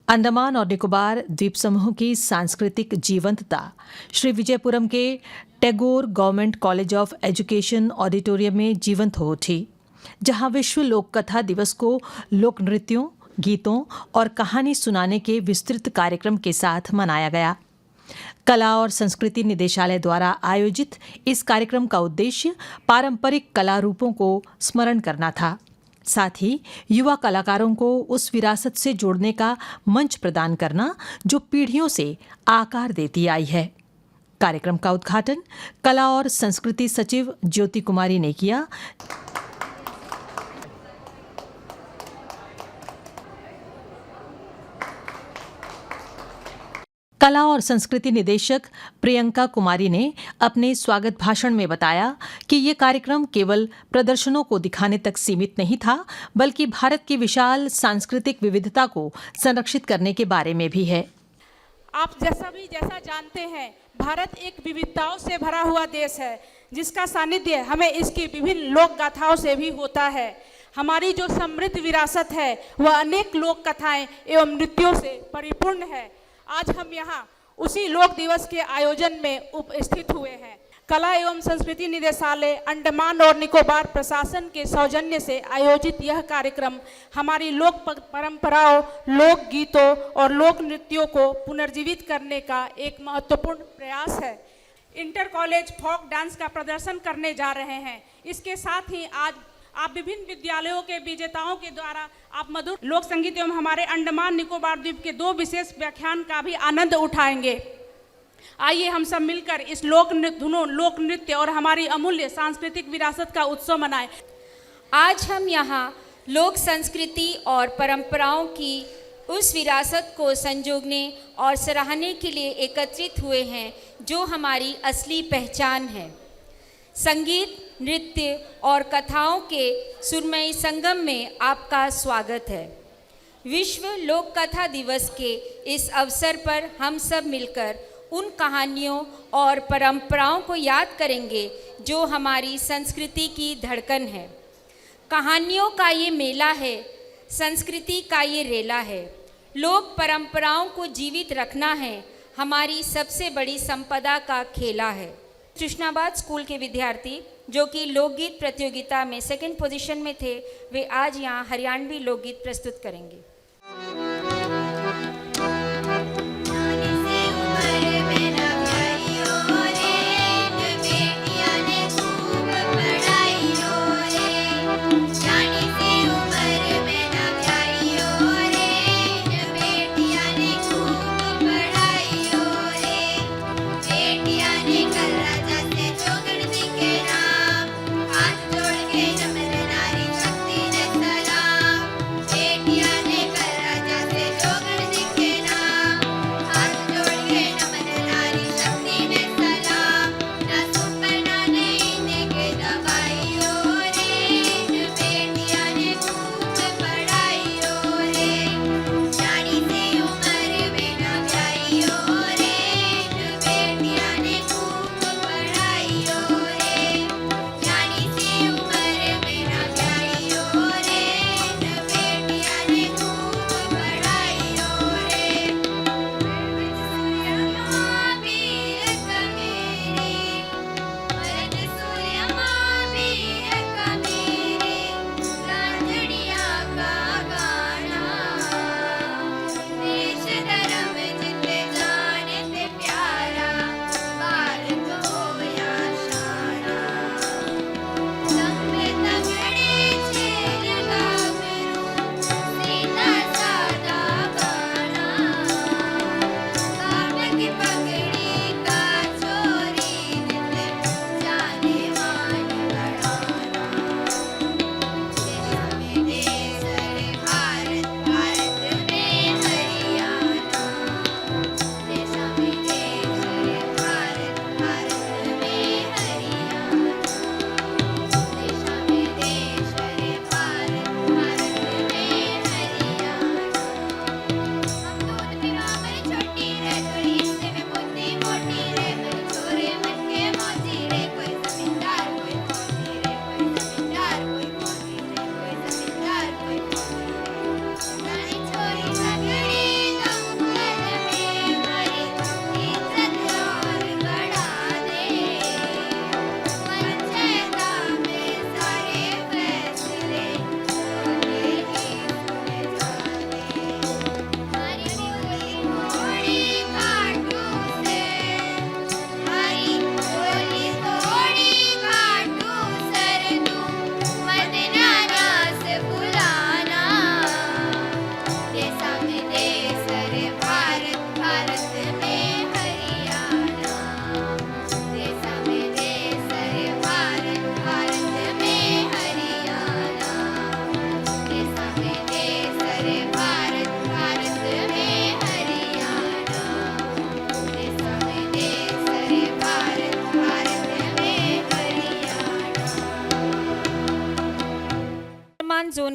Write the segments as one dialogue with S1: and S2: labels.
S1: अंडमान और निकोबार द्वीप समूह की सांस्कृतिक जीवंतता श्री विजयपुरम के Tagore government college of education auditorium में जीवंत हो उठी, जहां विश्व लोक कथा दिवस को लोक नृत्यों, गीतों और कहानी सुनाने के विस्तृत कार्यक्रम के साथ मनाया गया। कला और संस्कृति निदेशालय द्वारा आयोजित इस कार्यक्रम का उद्देश्य पारंपरिक कला रूपों को स्मरण करना था, साथ ही युवा कलाकारों को उस विरासत से जोड़ने का मंच प्रदान करना जो पीढ़ियों से आकार देती आई है। कार्यक्रम का उद्घाटन कला और संस्कृति सचिव ज्योति कुमारी ने किया। कला और संस्कृति निदेशक प्रियंका कुमारी ने अपने स्वागत भाषण में बताया कि ये कार्यक्रम केवल प्रदर्शनों को दिखाने तक सीमित नहीं था, बल्कि भारत की विशाल सांस्कृतिक विविधता को संरक्षित करने के बारे में भी है।
S2: आप जैसा जानते हैं, भारत एक विविधताओं से भरा हुआ देश है, जिसका सानिध्य हमें इसकी विभिन्न लोक गाथाओं से भी होता है। हमारी जो समृद्ध विरासत है वह अनेक लोक कथाएं एवं नृत्यों से परिपूर्ण है। आज हम यहाँ उसी लोक दिवस के आयोजन में उपस्थित हुए हैं। कला एवं संस्कृति निदेशालय अंडमान और निकोबार प्रशासन के सौजन्य से आयोजित यह कार्यक्रम हमारी लोक परंपराओं, लोक गीतों और लोक नृत्यों को पुनर्जीवित करने का एक महत्वपूर्ण प्रयास है। इंटर कॉलेज फोक डांस का प्रदर्शन करने जा रहे हैं। इसके साथ ही आज आप विभिन्न विद्यालयों के विजेताओं के द्वारा आप मधुर लोक संगीत एवं हमारे अंडमान निकोबार द्वीप के 2 विशेष व्याख्यान का भी आनंद उठाएंगे। आइए हम सब मिलकर इस लोक नृत्य और हमारी अमूल्य सांस्कृतिक विरासत का उत्सव मनाएं।
S3: आज हम यहाँ लोक संस्कृति और परंपराओं की उस विरासत को संजोगने और सराहने के लिए एकत्रित हुए हैं जो हमारी असली पहचान है। संगीत, नृत्य और कथाओं के सुरमई संगम में आपका स्वागत है। विश्व लोक कथा दिवस के इस अवसर पर हम सब मिलकर उन कहानियों और परंपराओं को याद करेंगे जो हमारी संस्कृति की धड़कन है। कहानियों का ये मेला है, संस्कृति का ये रेला है। लोक परंपराओं को जीवित रखना है हमारी सबसे बड़ी संपदा का खेला है। कृष्णाबाद स्कूल के विद्यार्थी जो कि लोकगीत प्रतियोगिता में 2nd पोजीशन में थे, वे आज यहाँ हरियाणवी लोकगीत प्रस्तुत करेंगे।
S4: हाथ जोड़ के नमन नारी शक्ति ने सलाम, बेटियां ने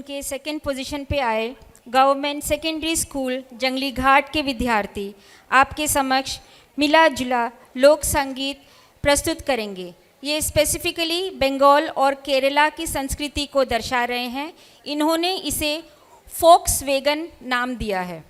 S3: के सेकंड पोजीशन पे आए गवर्नमेंट सेकेंडरी स्कूल जंगली घाट के विद्यार्थी आपके समक्ष मिला जुला लोक संगीत प्रस्तुत करेंगे। ये स्पेसिफिकली बंगाल और केरला की संस्कृति को दर्शा रहे हैं। इन्होंने इसे फोक्स वेगन नाम दिया है।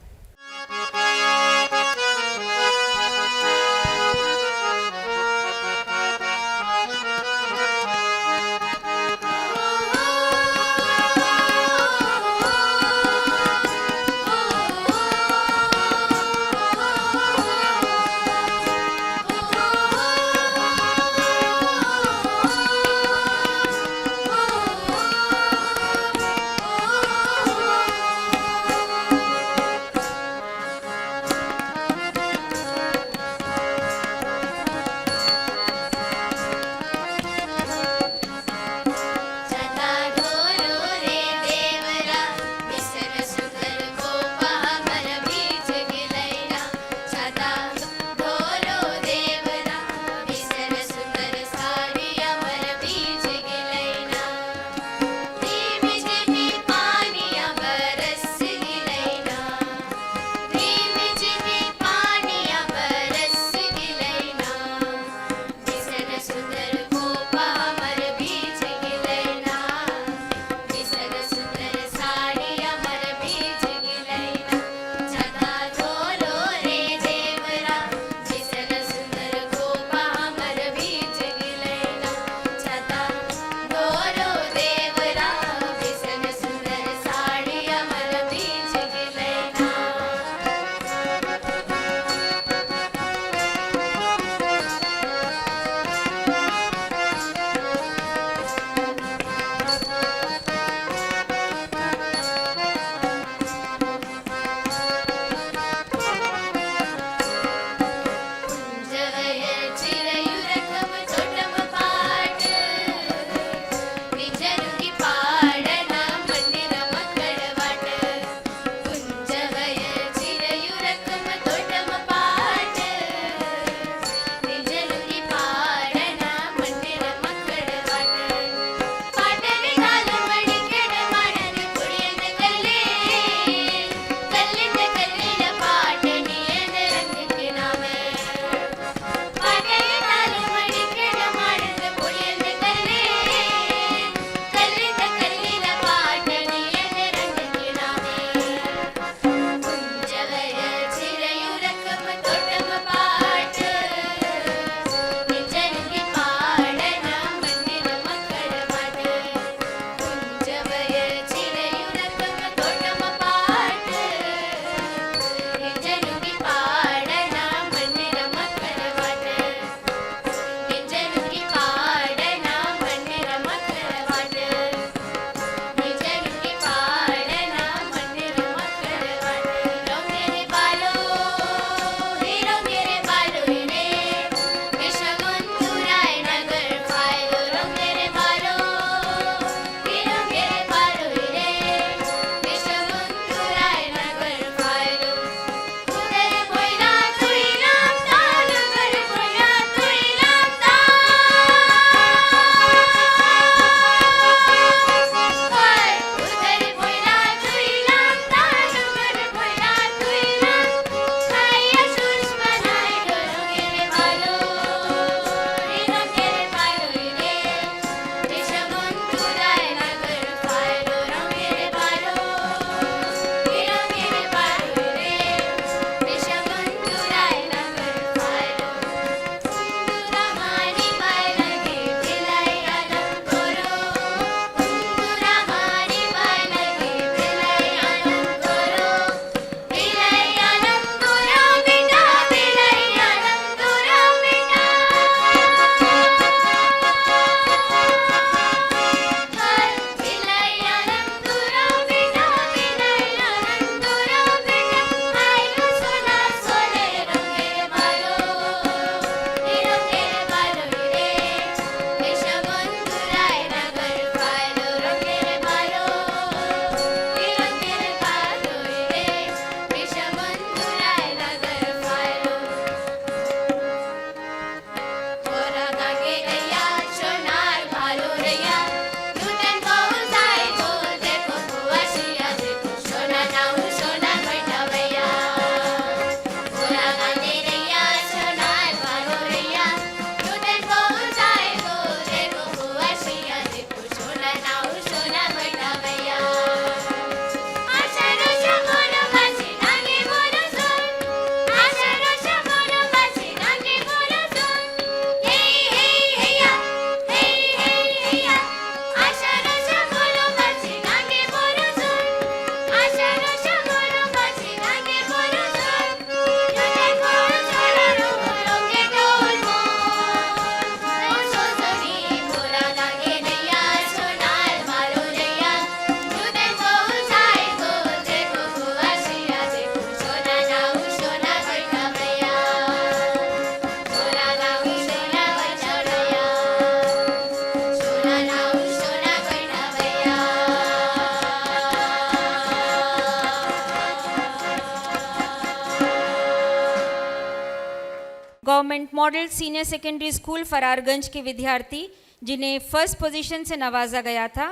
S3: Government model senior secondary school Fararganj के विद्यार्थी जिन्हें फर्स्ट पोजीशन से नवाजा गया था,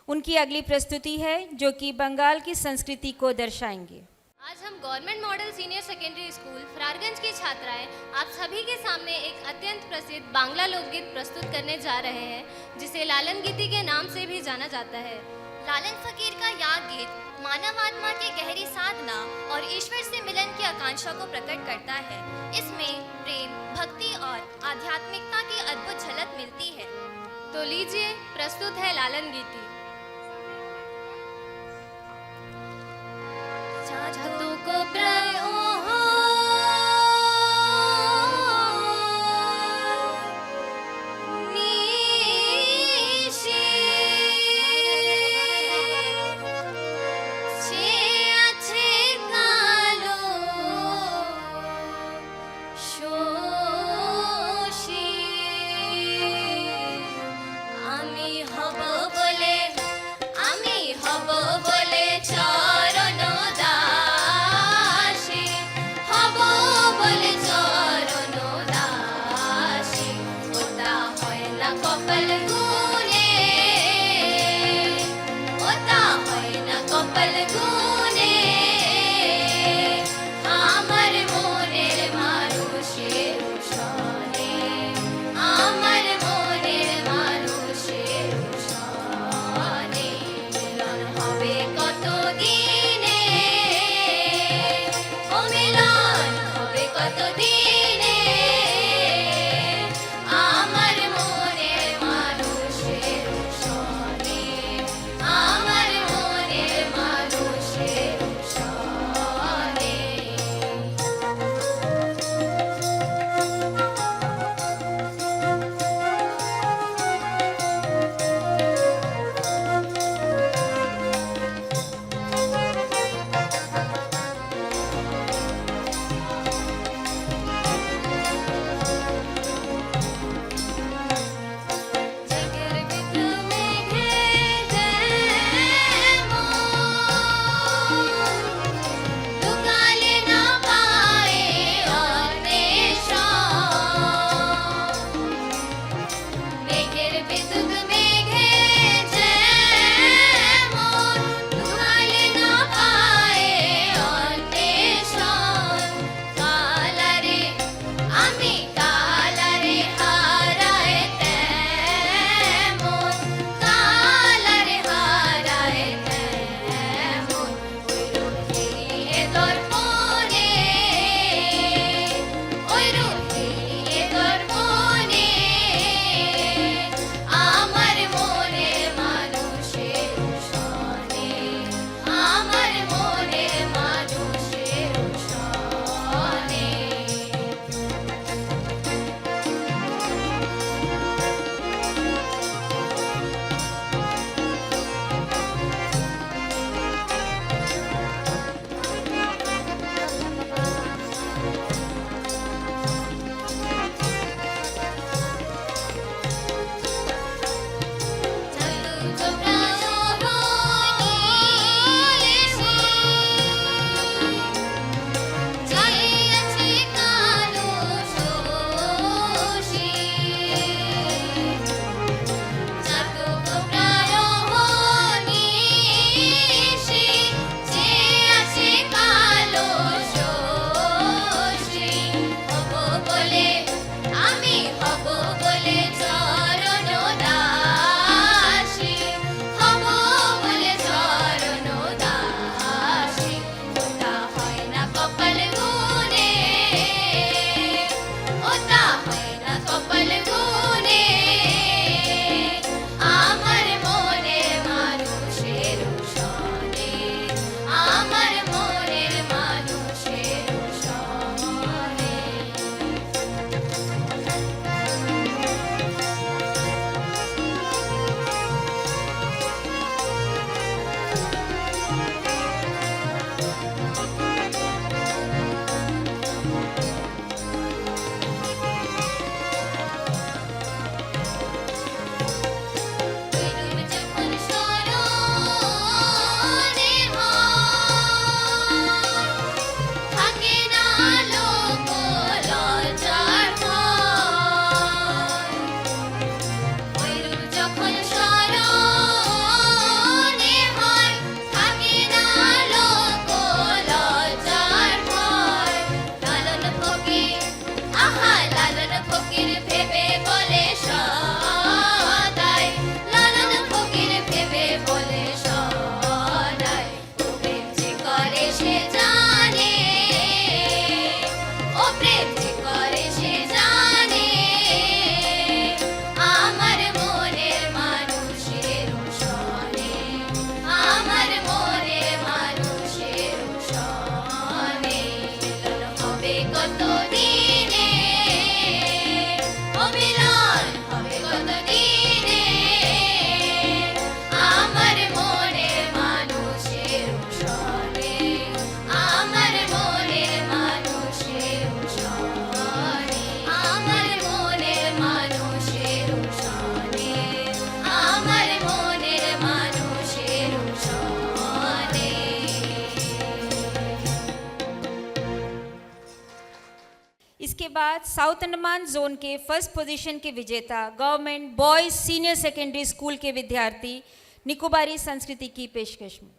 S3: उनकी अगली प्रस्तुति है जो कि बंगाल की संस्कृति को दर्शाएंगे।
S4: आज हम government model senior secondary school Fararganj की छात्राएं आप सभी के सामने एक अत्यंत प्रसिद्ध बांग्ला लोकगीत प्रस्तुत करने जा रहे हैं, जिसे लालन गीति के नाम से भी जाना जाता है। लालन फकीर का यह गीत मानव आत्मा की गहरी साधना और ईश्वर से मिलन की आकांक्षा को प्रकट करता है। इसमें प्रेम, भक्ति और आध्यात्मिकता की अद्भुत झलक मिलती है। तो लीजिए, प्रस्तुत है लालन गीति। छातों को
S3: साउथ अंडमान जोन के फर्स्ट पोजीशन के विजेता government boys senior secondary school के विद्यार्थी निकोबारी संस्कृति की पेशकश में।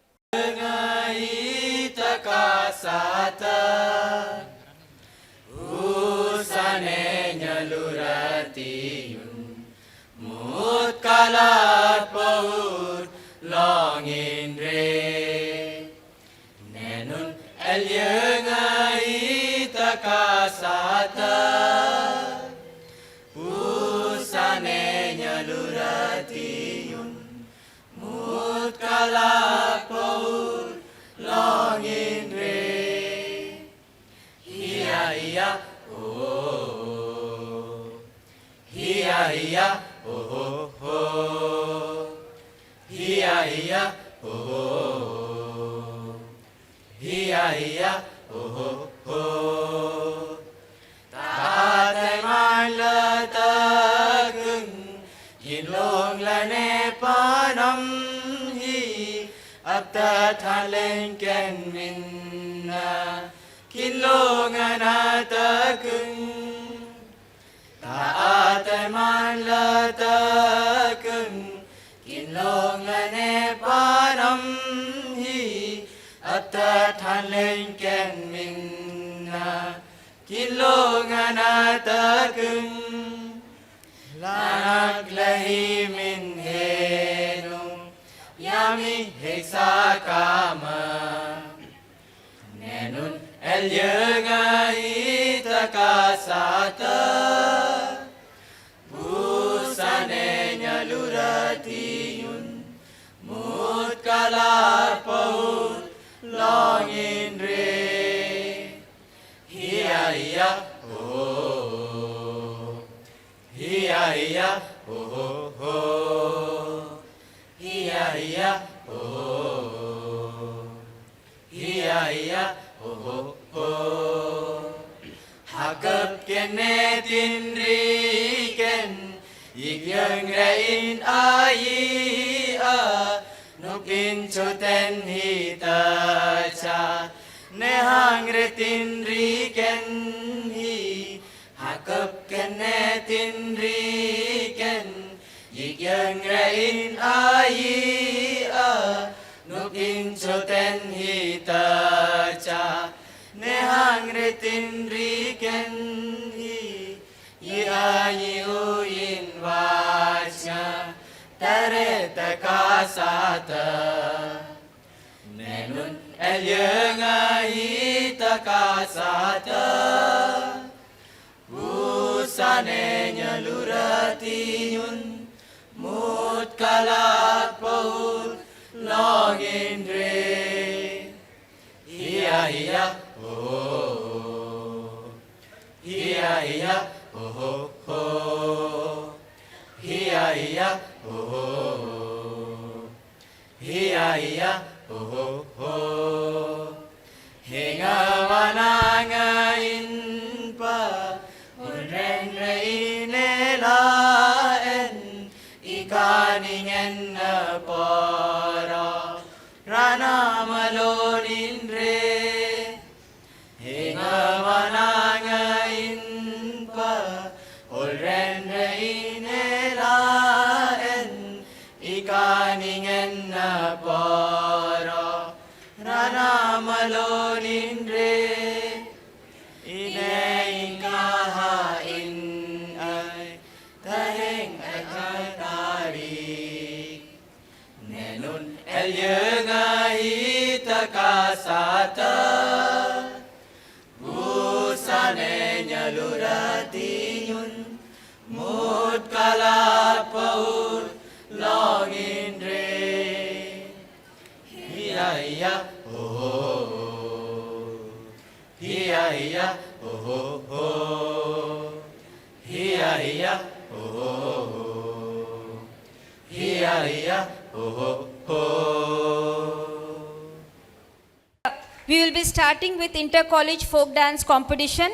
S3: We will be starting with inter college folk dance competition।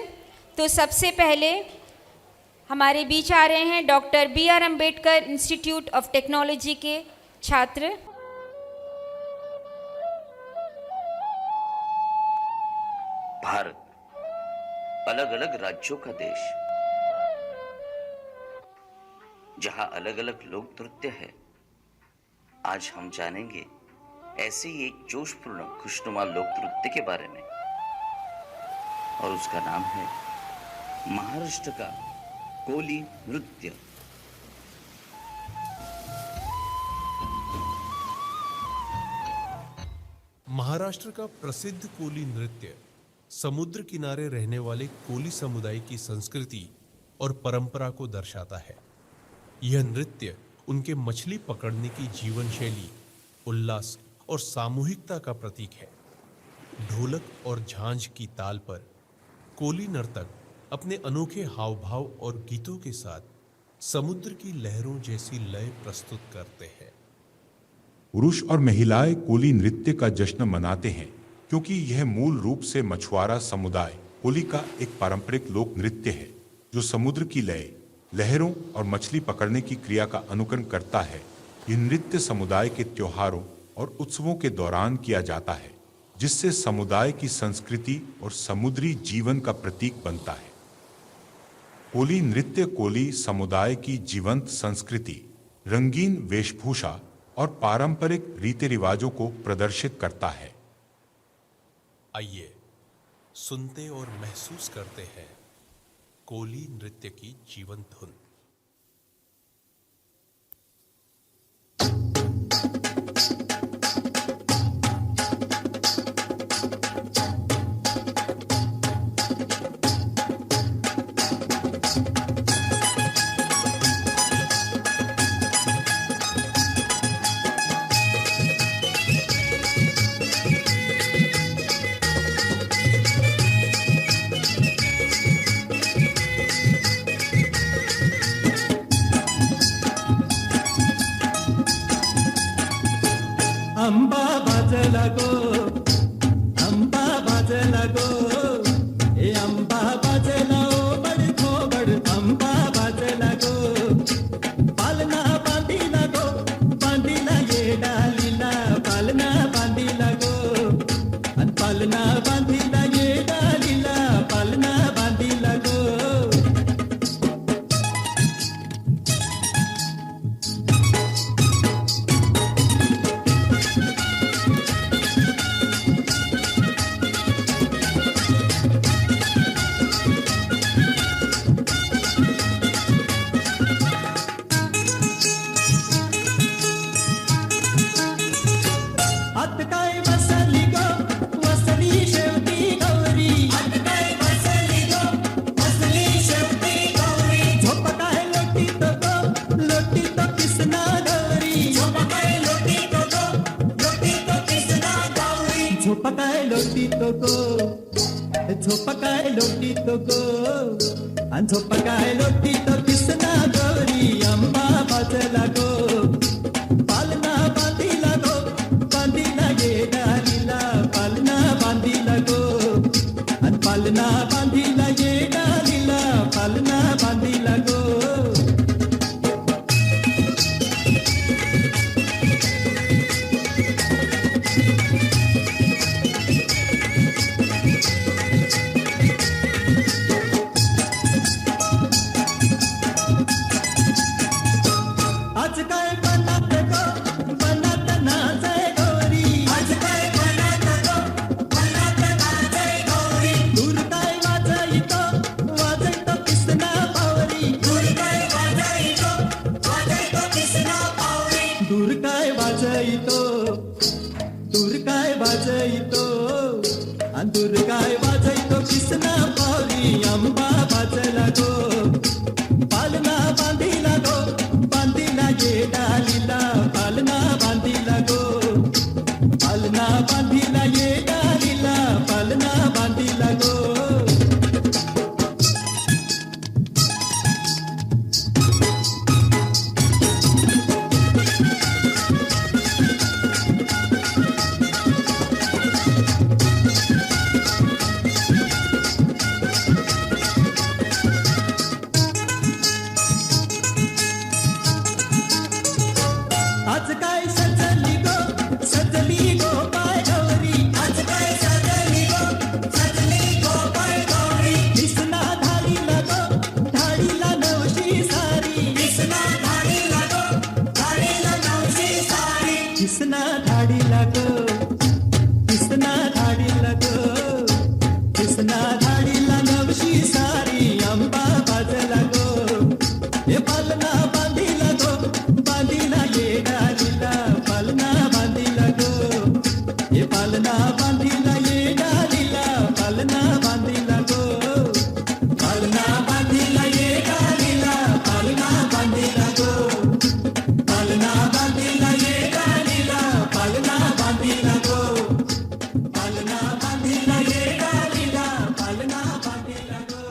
S3: तो सबसे पहले हमारे बीच आ रहे हैं doctor BR Ambedkar institute of technology के छात्र।
S5: भारत अलग अलग राज्यों का देश, जहां अलग अलग लोक नृत्य है। आज हम जानेंगे ऐसे ही एक जोशपूर्ण खुशनुमा लोक नृत्य के बारे में, और उसका नाम है महाराष्ट्र का कोली नृत्य।
S6: महाराष्ट्र का प्रसिद्ध कोली नृत्य समुद्र किनारे रहने वाले कोली समुदाय की संस्कृति और परंपरा को दर्शाता है। यह नृत्य उनके मछली पकड़ने की जीवन शैली, उल्लास और सामूहिकता का प्रतीक है। ढोलक और झांझ की ताल पर कोली नर्तक अपने अनोखे हाव भाव और गीतों के साथ समुद्र की लहरों जैसी लय प्रस्तुत करते हैं।
S7: पुरुष और महिलाएं कोली नृत्य का जश्न मनाते हैं क्योंकि यह मूल रूप से मछुआरा समुदाय कोली का एक पारंपरिक लोक नृत्य है जो समुद्र की लय, लहरों और मछली पकड़ने की क्रिया का अनुकरण करता है। यह नृत्य समुदाय के त्योहारों और उत्सवों के दौरान किया जाता है, जिससे समुदाय की संस्कृति और समुद्री जीवन का प्रतीक बनता है। कोली नृत्य कोली समुदाय की जीवंत संस्कृति, रंगीन वेशभूषा और पारंपरिक रीति रिवाजों को प्रदर्शित करता है।
S6: आइए सुनते और महसूस करते हैं कोली नृत्य की जीवंत धुन।
S8: अंबा बाजला गो, अंबा बाजला गो, ए अंबा बाजला ओ बड़ थोबड़, अंबा बाजला गो, पालना बांधीला गो, बांधीला ये डालीला, पालना बांधीला गो, अन पालना बांधीला ये डालीला, पालना बांधीला गो। अटकाय बसली गो, वसली शेवटी गौरी, अटकाय बसली गो, वसली शेवटी गौरी, झोपकाय लोटी तो किसना गौरी, झोपकाय लोटी तो किसना गौरी, झोपकाय लोटी तो गो, झोपकाय लोटी तो गो, अन झोपकाय लोटी तो किसना गौरी, अंबा बाजला गो, पालना बांधीला गो, बांधीला ये डालीला, पालना बांधीला गो, अन पालना बांधीला ये डालीला, पालना बांधीला गो। आज काय बनात गो, बनात नाचे गौरी, आज काय बनात गो, बनात नाचे गौरी, दूर काय वाजयतो किसना पावरी, दूर काय वाजयतो किसना पावरी, दूर काय वाजयतो, दूर काय वाजयतो, अन दूर काय वाजयतो किसना पावरी, अंबा बाजला गो, पालना बांधीला गो, बांधीला ये डालीला, पालना बांधीला गो, पालना बांधीला ये डालीला, पालना बांधीला गो। किसना धाडी लागो किसना धाडी लागो किसना धाडी लागवशी सारी आंबा बाज लागो हे पालना बांधी लागो बांधीला ये गालीला पालना बांधी लागो हे पालना बांधीला ये गालीला पालना बांधी लागो पालना बांधीला ये गालीला पालना बांधी लागो पालना बांधीला ये गालीला पालना बांधी लागो पालना बांधीला ये गालीला पालना बांधी लागो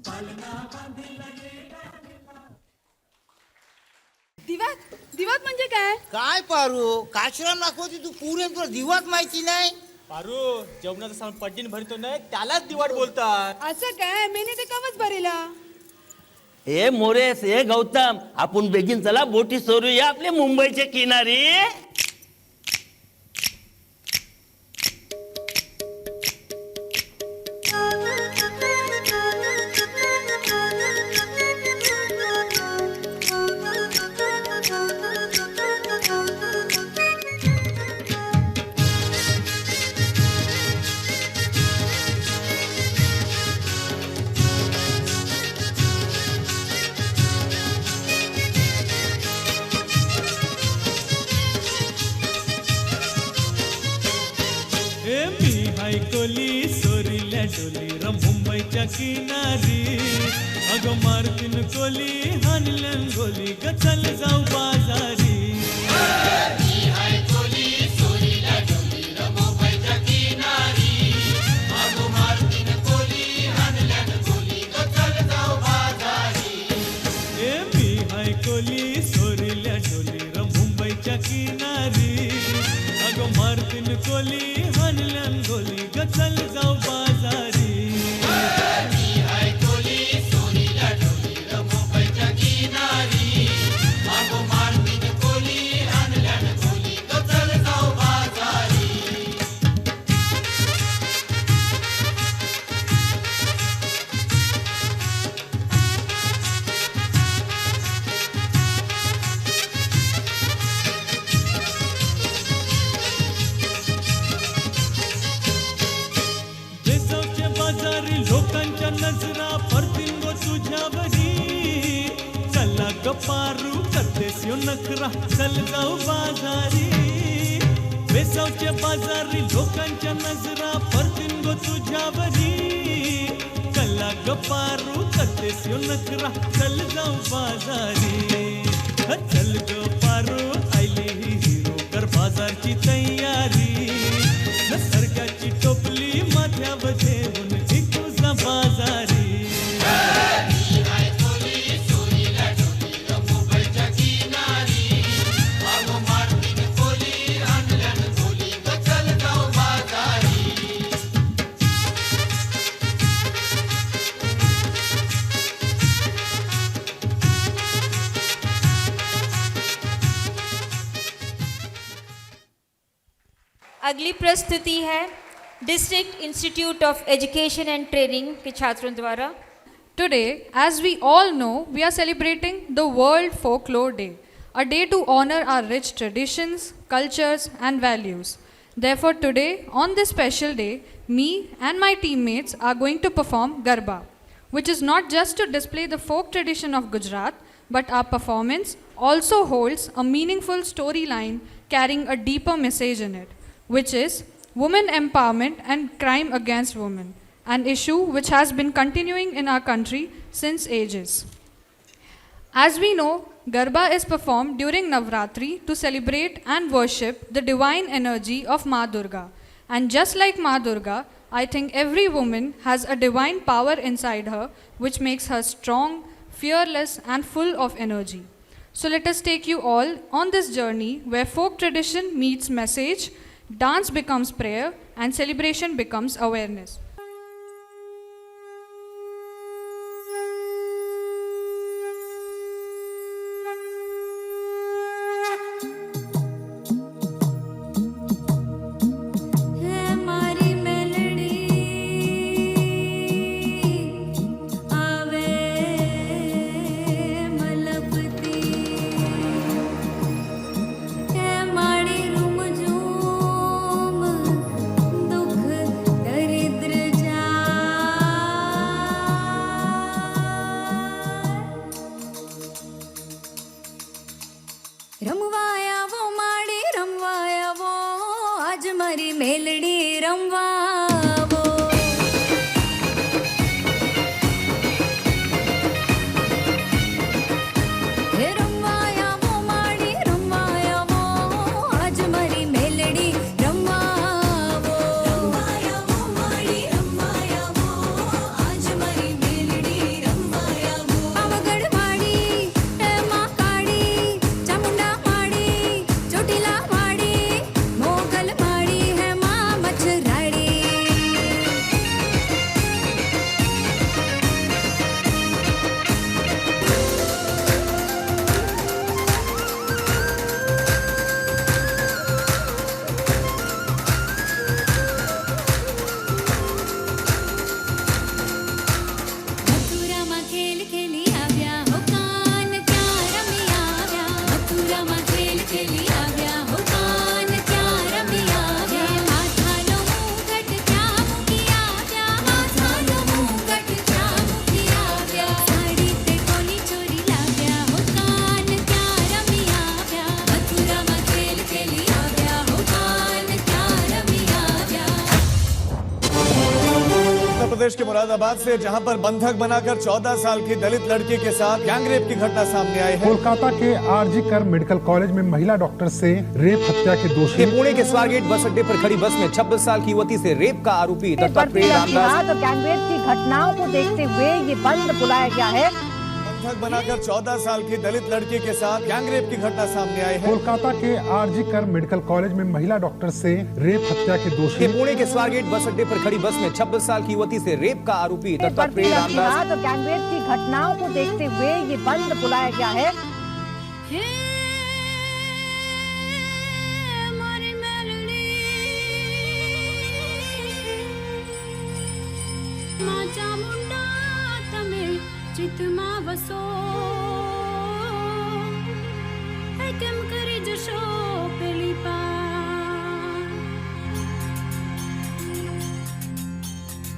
S8: पालना बांधीला ये गालीला
S9: दिवात दिवात म्हणजे काय?
S10: काय पारू काशीराम दाखवते तू पुरे तुला दिवात माहिती नाही.
S11: पारू जेवणाचा सामान पट्टीन भरतो नाही त्यालाच दिवाट बोलतात.
S9: असं काय मेने ते कवच भरेला.
S12: हे मोरेस हे गौतम आपण बेगीन चला बोटी सोडूया आपल्या मुंबईच्या किनारी.
S8: ए मी हायकोली सोरील्या डोली मुंबईच्या किनारी अगं मारतीन कोली हानल्यान गोली ग चल जाऊ बाजारी. ए मी हायकोली सोरील्या डोली मुंबईच्या किनारी अगं मारतीन कोली हानल्यान गोली ग चल जाऊ बाजारी. बेसावच्या बाजारी लोकांच्या नजरा परतीन गो तुझ्यावरी. चला ग पारू करतेस यो नखरा चल जाऊ बाजारी. बेसावच्या बाजारी लोकांच्या नजरा परतीन गो तुझ्यावरी. चला ग पारू करतेस यो नखरा चल जाऊ बाजारी. चल ग पारू आयली ही हिरो कर बाजारची तयारी. सरकारची टोपली माथ्यावर ठेवून इकूजा बाजारी.
S3: अगली प्रस्तुति है district institute of education and training के छात्रों द्वारा.
S13: Today, as we all know, we are celebrating the World Folklore Day, a day to honor our rich traditions, cultures, and values. Therefore, today, on this special day, me and my teammates are going to perform Garba, which is not just to display the folk tradition of Gujarat, but our performance also holds a meaningful storyline carrying a deeper message in it, which is women empowerment and crime against women, an issue which has been continuing in our country since ages. As we know, Garba is performed during Navratri to celebrate and worship the divine energy of Ma Durga. And just like Ma Durga, I think every woman has a divine power inside her which makes her strong, fearless, and full of energy. So let us take you all on this journey where folk tradition meets message, dance becomes prayer, and celebration becomes awareness.
S14: मारी
S3: રમવાયા માડી રમવાયા આજ મારી મેલડી રમવાવો હે રમવાયા માડી રમવાયા આજ મારી મેલડી રમવાવો રમવાયા માડી રમવાયા આજ મારી મેલડી રમવાવો પાવગઢ માડી હે માં કાળી ચામુંડા માડી ચોટીલા માડી મોગલ માડી હે માં મચરાડી મથુરામાં ખેલ ખેલી આવ્યા હો કાન ત્યાં રમી આવ્યા મથુરામાં ખેલ ખેલી આવ્યા હો કાન ત્યાં રમી આવ્યા માથાનો મુગટ ત્યાં મૂકી આવ્યા માથાનો મુગટ ત્યાં મૂકી આવ્યા સાડી તે કોની ચોરી લાવ્યા હો કાન ત્યાં રમી આવ્યા મથુરામાં ખેલ ખેલી આવ્યા હો કાન ત્યાં રમી આવ્યા
S8: उत्तर प्रदेश के मुरादाबाद से जहां पर बंधक बनाकर 14 साल की दलित लड़की के साथ गैंगरेप की घटना सामने आई है।
S14: कोलकाता के आरजी कर मेडिकल कॉलेज में महिला डॉक्टर से रेप हत्या के दोषी
S8: पुणे के स्वारगेट बस अड्डे पर खड़ी बस में 26 साल की युवती से रेप का आरोपी दत्तात्रेय रामदास
S9: और गैंगरेप की घटनाओं को देखते हुए ये बंद बुलाया गया है।
S8: बंधक बनाकर 14 साल की दलित लड़की के साथ गैंगरेप की घटना सामने आई है।
S14: कोलकाता के आरजी कर मेडिकल कॉलेज में महिला डॉक्टर से रेप हत्या के दोषी
S8: पुणे के स्वारगेट बस अड्डे पर खड़ी बस में 26 साल की युवती से रेप का आरोपी दत्तात्रेय रामदास
S9: और गैंगरेप की घटनाओं को देखते हुए ये बंद बुलाया गया है।
S3: હે મારી મેલડી માં ચામુંડા તમે ચિતમાં વસો હે કેમ કરી જશો પેલી પાર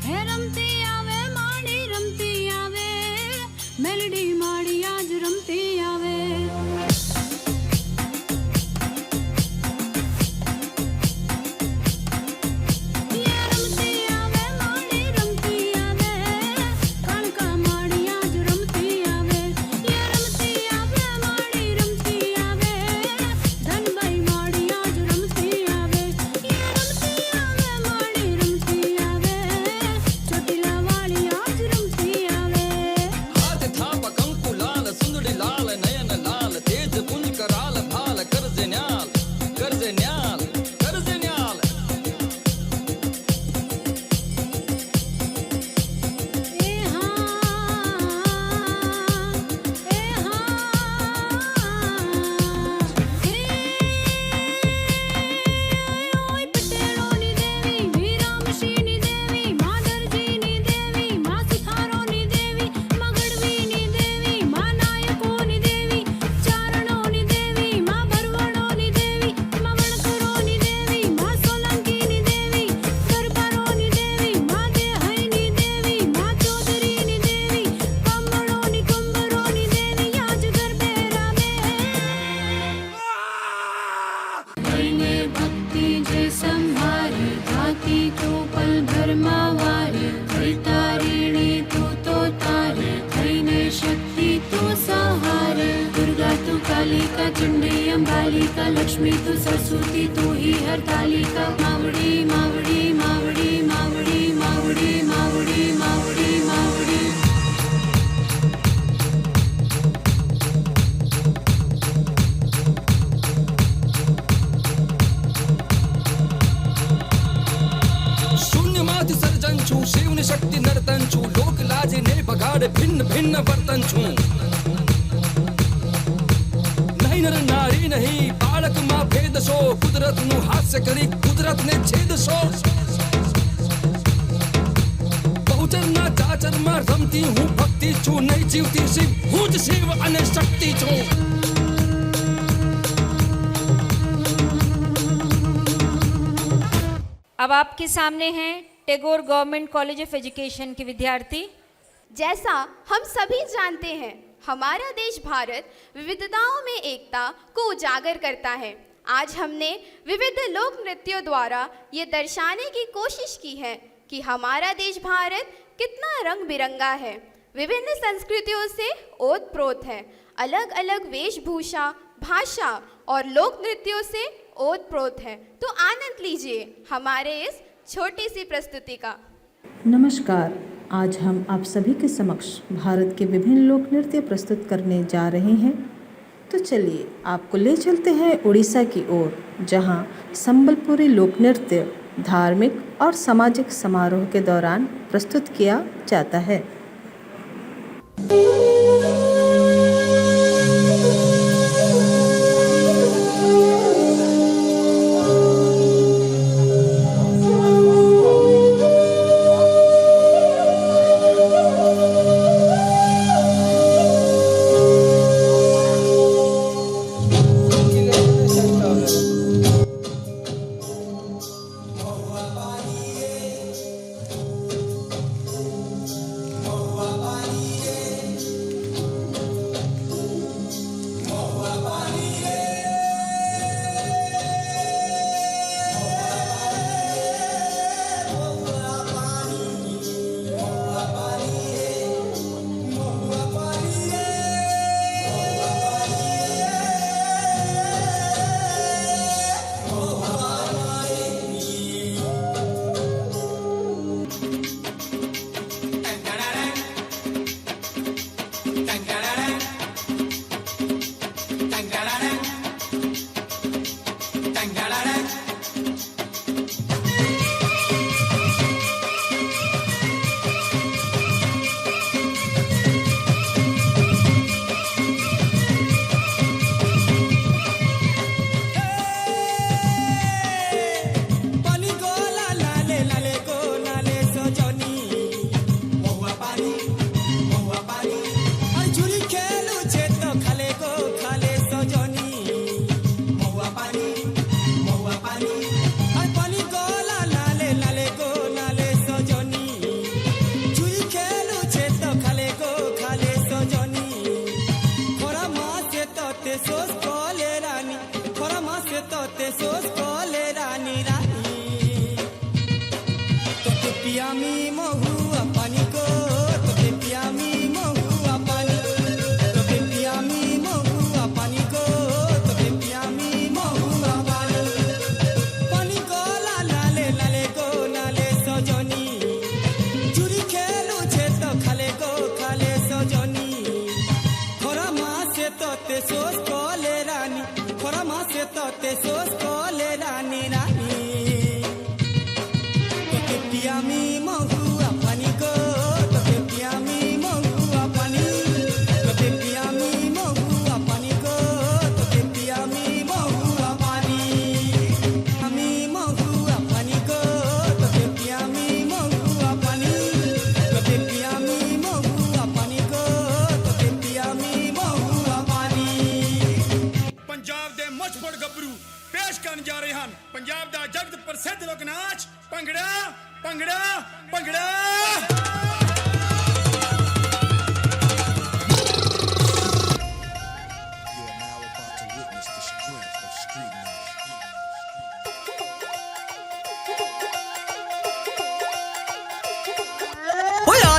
S3: હે રમતી આવે માડી રમતી આવે મેલડી માડી આજ રમતી આવે રમતી આવે માડી રમતી આવે કાણકા માડી આજ રમતી આવે રમતી આવે માડી રમતી આવે ધનબાઈ માડી આજ રમતી આવે રમતી આવે માડી રમતી આવે ચોટીલા વાળી આજ રમતી આવે
S8: हाथ थाप कंकु लाल सुंदड़ी लाल नयन लाल तेज पुंज कराल भाल कर्ज न्याल कर्ज न्याल कर्ज न्याल
S3: ए हाँ ओय पटेलोनी देवी वीरामशीनी देवी मां दर्जीनी देवी मां सुथारोनी देवी मां गढ़वीनी देवी मां नायकोनी देवी चारणोनी देवी मां भरवणोनी देवी मां वणकरोनी देवी मां सोलंकीनी देवी दरबारोनी देवी मां देहईनी देवी मां चौधरीनी देवी कमळोनी कुंभरोनी देवी आज गरबे रामे લઈને ભક્તિ જે સંભારે થાકી તો પલ ભરમાં વારે થઈ તારીણી તું તો તારે થઈને શક્તિ તું સહારે દુર્ગા તું કાલિકા ચંડી અંબાલિકા લક્ષ્મી તું સરસ્વતી તું ही हरतालिका मावड़ी मावड़ी मावड़ी मावड़ी मावड़ी मावड़ी मावड़ी मावड़ी
S8: शून्यમાંથી સર્જન છું શિવની શક્તિ નર્તન છું લોક લાજને બગાડે ભિન્ન ભિન્ન વર્તન છું નહીં નર નારી નહીં બાળકમાં ભેદ શો કુદરતનું હાસ્ય કરી કુદરતને છેદશો બહુચરના ચાચરમાં રમતી હું ભક્તિ છું નહીં જીવતી શિવ હું જ શિવ અને શક્તિ છું
S3: अब आपके सामने हैं Tagore government college of education के विद्यार्थी।
S9: जैसा हम सभी जानते हैं
S3: हमारा देश भारत विविधताओं में एकता को उजागर करता है। आज हमने विविध लोक नृत्यों द्वारा ये दर्शाने की कोशिश की है कि हमारा देश भारत कितना रंग बिरंगा है, विभिन्न संस्कृतियों से ओतप्रोत है, अलग अलग वेशभूषा, भाषा और लोक नृत्यों से ओतप्रोत है। तो आनंद लीजिए हमारे इस छोटी सी प्रस्तुति का।
S15: नमस्कार, आज हम आप सभी के समक्ष भारत के विभिन्न लोक नृत्य प्रस्तुत करने जा रहे हैं। तो चलिए आपको ले चलते हैं उड़ीसा की ओर, जहां संबलपुरी लोक नृत्य धार्मिक और सामाजिक समारोह के दौरान प्रस्तुत किया जाता है।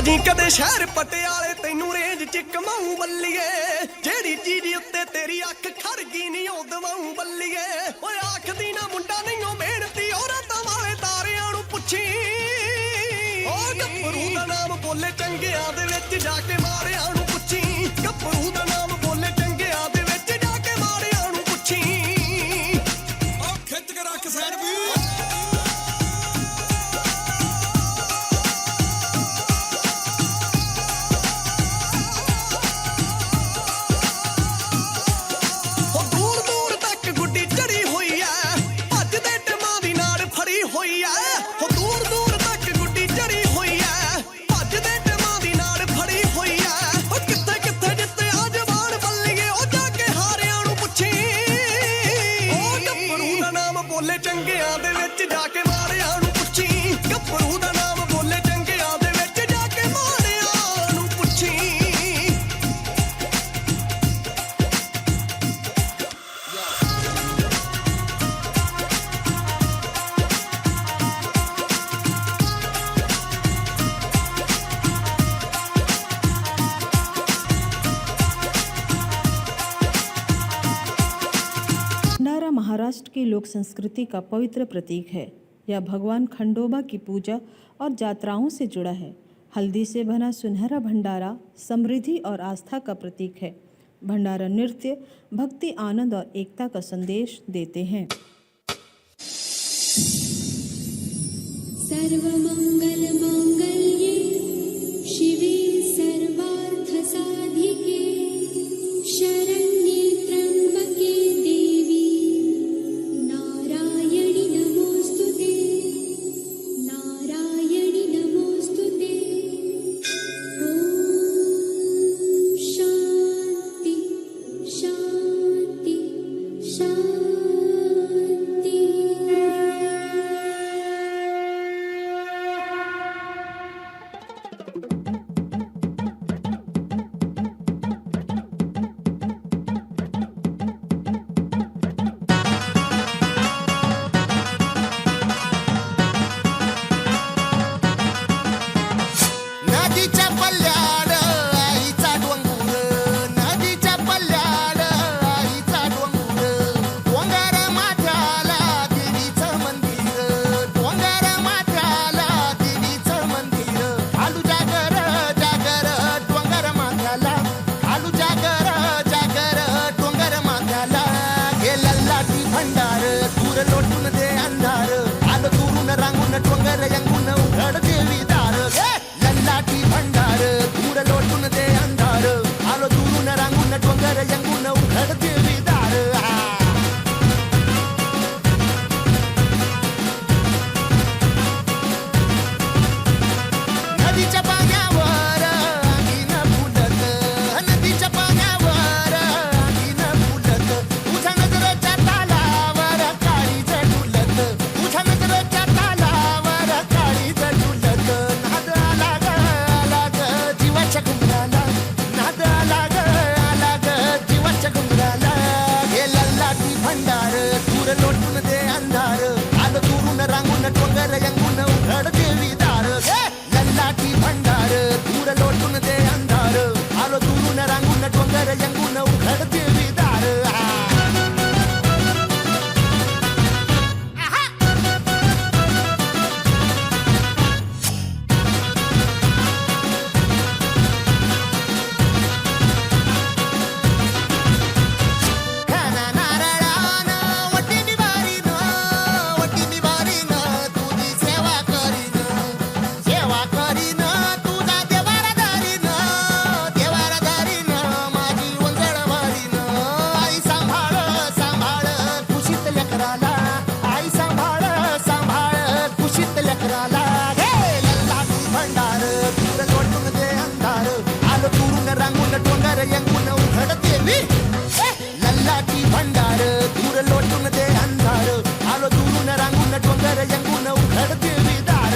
S8: जी कदे शहर पटियाले तैनू रेंज च कमाऊं बल्लीए, जेड़ी चीज उत्ते तेरी अख खड़गी नहीं ओ दवाऊं बल्लीए। ओए आखदी ना मुंडा नहीं ओ मेहनती औरतां वाले तारियां नू पुछी, ओ गप्परू दा नाम बोले चंगियां दे विच जाके मारियां नू पुछी, गप्परू दा नाम बोले चंगियां दे विच जाके मारियां नू पुछी। ओ खिच के रख सैन भी
S15: महाराष्ट्र की लोक संस्कृति का पवित्र प्रतीक है। यह भगवान खंडोबा की पूजा और यात्राओं से जुड़ा है। हल्दी से बना सुनहरा भंडारा समृद्धि और आस्था का प्रतीक है। भंडारा नृत्य भक्ति, आनंद और एकता का संदेश देते हैं।
S16: सर्वमंगल मांगल्ये शिवे सर्वार्थ साधिके शरण्ये त्र्यंबके देवी नारायणी नमोस्तुते नारायणी नमोस्तुते। ओम शांति शांति शांति।
S8: नदीच्या पल्ल्याड आईचा डोंगर, नदीच्या पल्ल्याड आईचा डोंगर, डोंगर माथ्याला देवीचं मंदिर, डोंगर माथ्याला देवीचं मंदिर, आलू जागर जागर डोंगर माथ्याला, आलू जागर जागर डोंगर माथ्याला, गेला लाठी भंडार दूर लोटून दे अंधार, आलो दुरून रांगून डोंगर यंगून उघड देवी दार, लाठी भंडार दूर लोटून दे अंधार, आलो दुरून रांगून डोंगर यंगून उघड देवी दार। नदीच्या पाण्यावर अंगीन फुलत, नदीच्या पाण्यावर अंगीन फुलत, तुझ्या नजरेच्या तालावर काळी झुलत, तुझ्या नजरेच्या तालावर काळी झुलत, नाद आला ग आला ग जीवाच्या घुंगराला, नाद आला ग जीवाच्या घुंगराला, गेला लाठी भंडार दूर लोटून दे अंधार, आलो दुरून रांगून डोंगर यंगून उघड देवी दार, लाठी भंडार दूर लोटून दे अंधार, आलो दुरून रांगून डोंगर यंगून उघड देवी दार। खाना नारळानं वटीनी बारीनं तुझी सेवा करीन तुझा देवारादारीनं माझी वंजळ भरीन, आई सांभाळ सांभाळ खुशीत लेकराला, आई सांभाळ सांभाळ खुशीत लेकराला, हे लाठी भंडार दूर लोटून दे अंधार, आलो दुरून रांगून डोंगर यंगून उघड देवी, लाठी भंडार दूर लोटून दे अंधार, आलो दुरून रांगून डोंगर यंगून उघड देवी दार।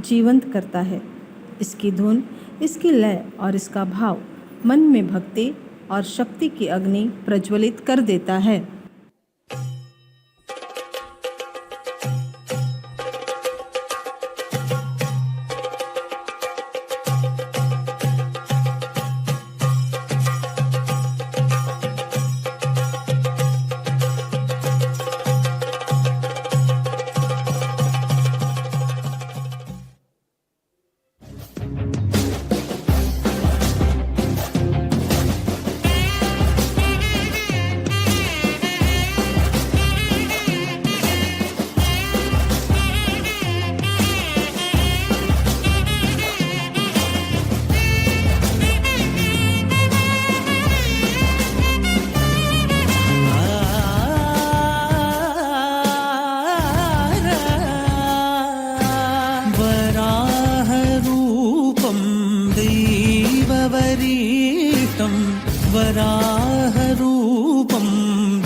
S15: जीवंत करता है। इसकी धुन, इसकी लय और इसका भाव मन में भक्ति और शक्ति की अग्नि प्रज्वलित कर देता है।
S8: देववरीतं वराहरूपं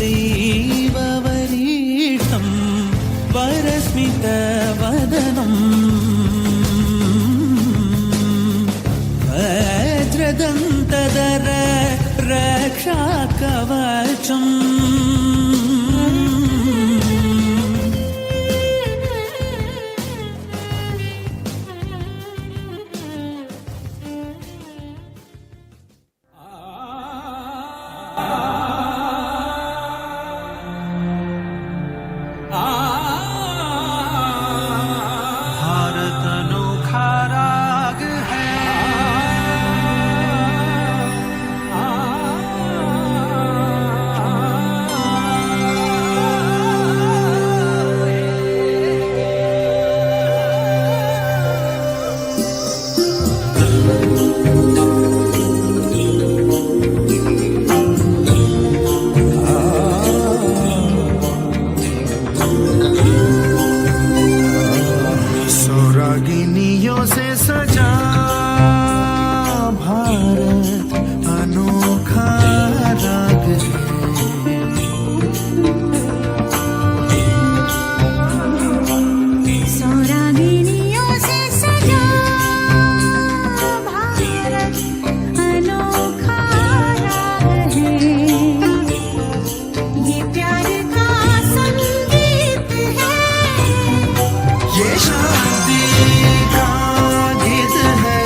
S8: देववरीतं वरस्मितवदनं वज्रदन्तधर रक्षाकवचम् भारत अनोखा राग है, सौरागिनियों से सजा भारत अनोखा राग है।
S16: सौरागिनियों से सजा भारत अनोखा राग है, ये प्यार का संगीत है,
S8: ये शांति का गीत है,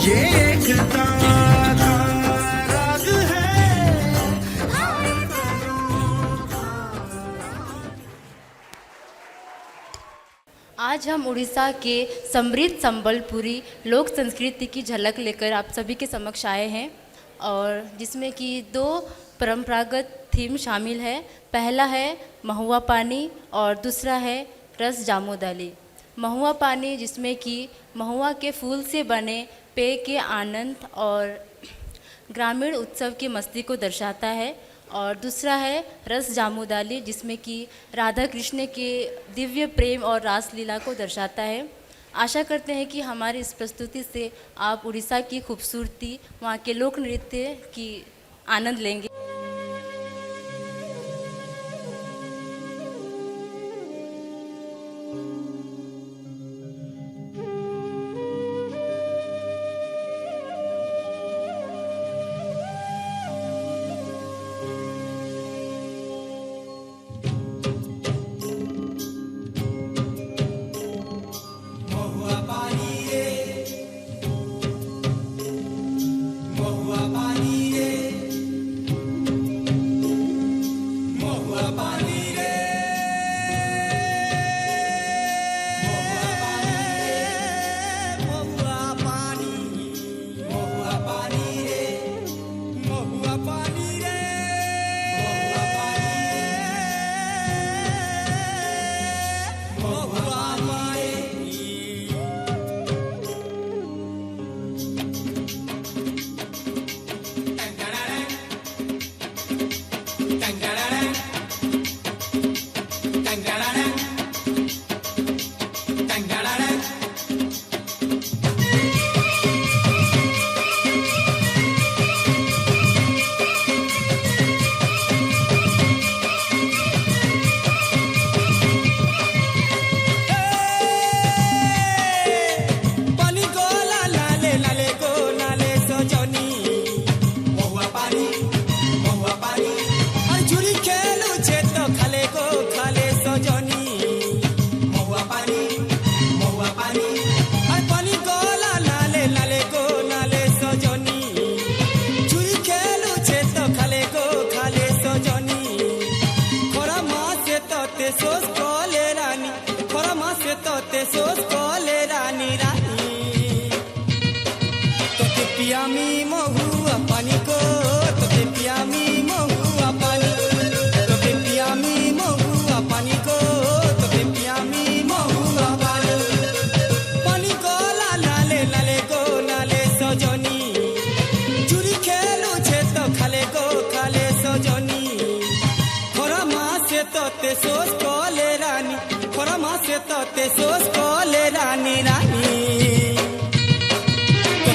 S8: ये एकता का राग है।
S3: आज हम उड़ीसा के समृद्ध संबलपुरी लोक संस्कृति की झलक लेकर आप सभी के समक्ष आए हैं, और जिसमें कि 2 परंपरागत थीम शामिल है। पहला है महुआ पानी और दूसरा है रस जामुदाली। महुआ पानी जिसमें कि महुआ के फूल से बने पेय के आनंद और ग्रामीण उत्सव की मस्ती को दर्शाता है, और दूसरा है रस जामुदाली जिसमें कि राधा कृष्ण के दिव्य प्रेम और रासलीला को दर्शाता है। आशा करते हैं कि हमारी इस प्रस्तुति से आप उड़ीसा की खूबसूरती, वहाँ के लोक नृत्य की आनंद लेंगे।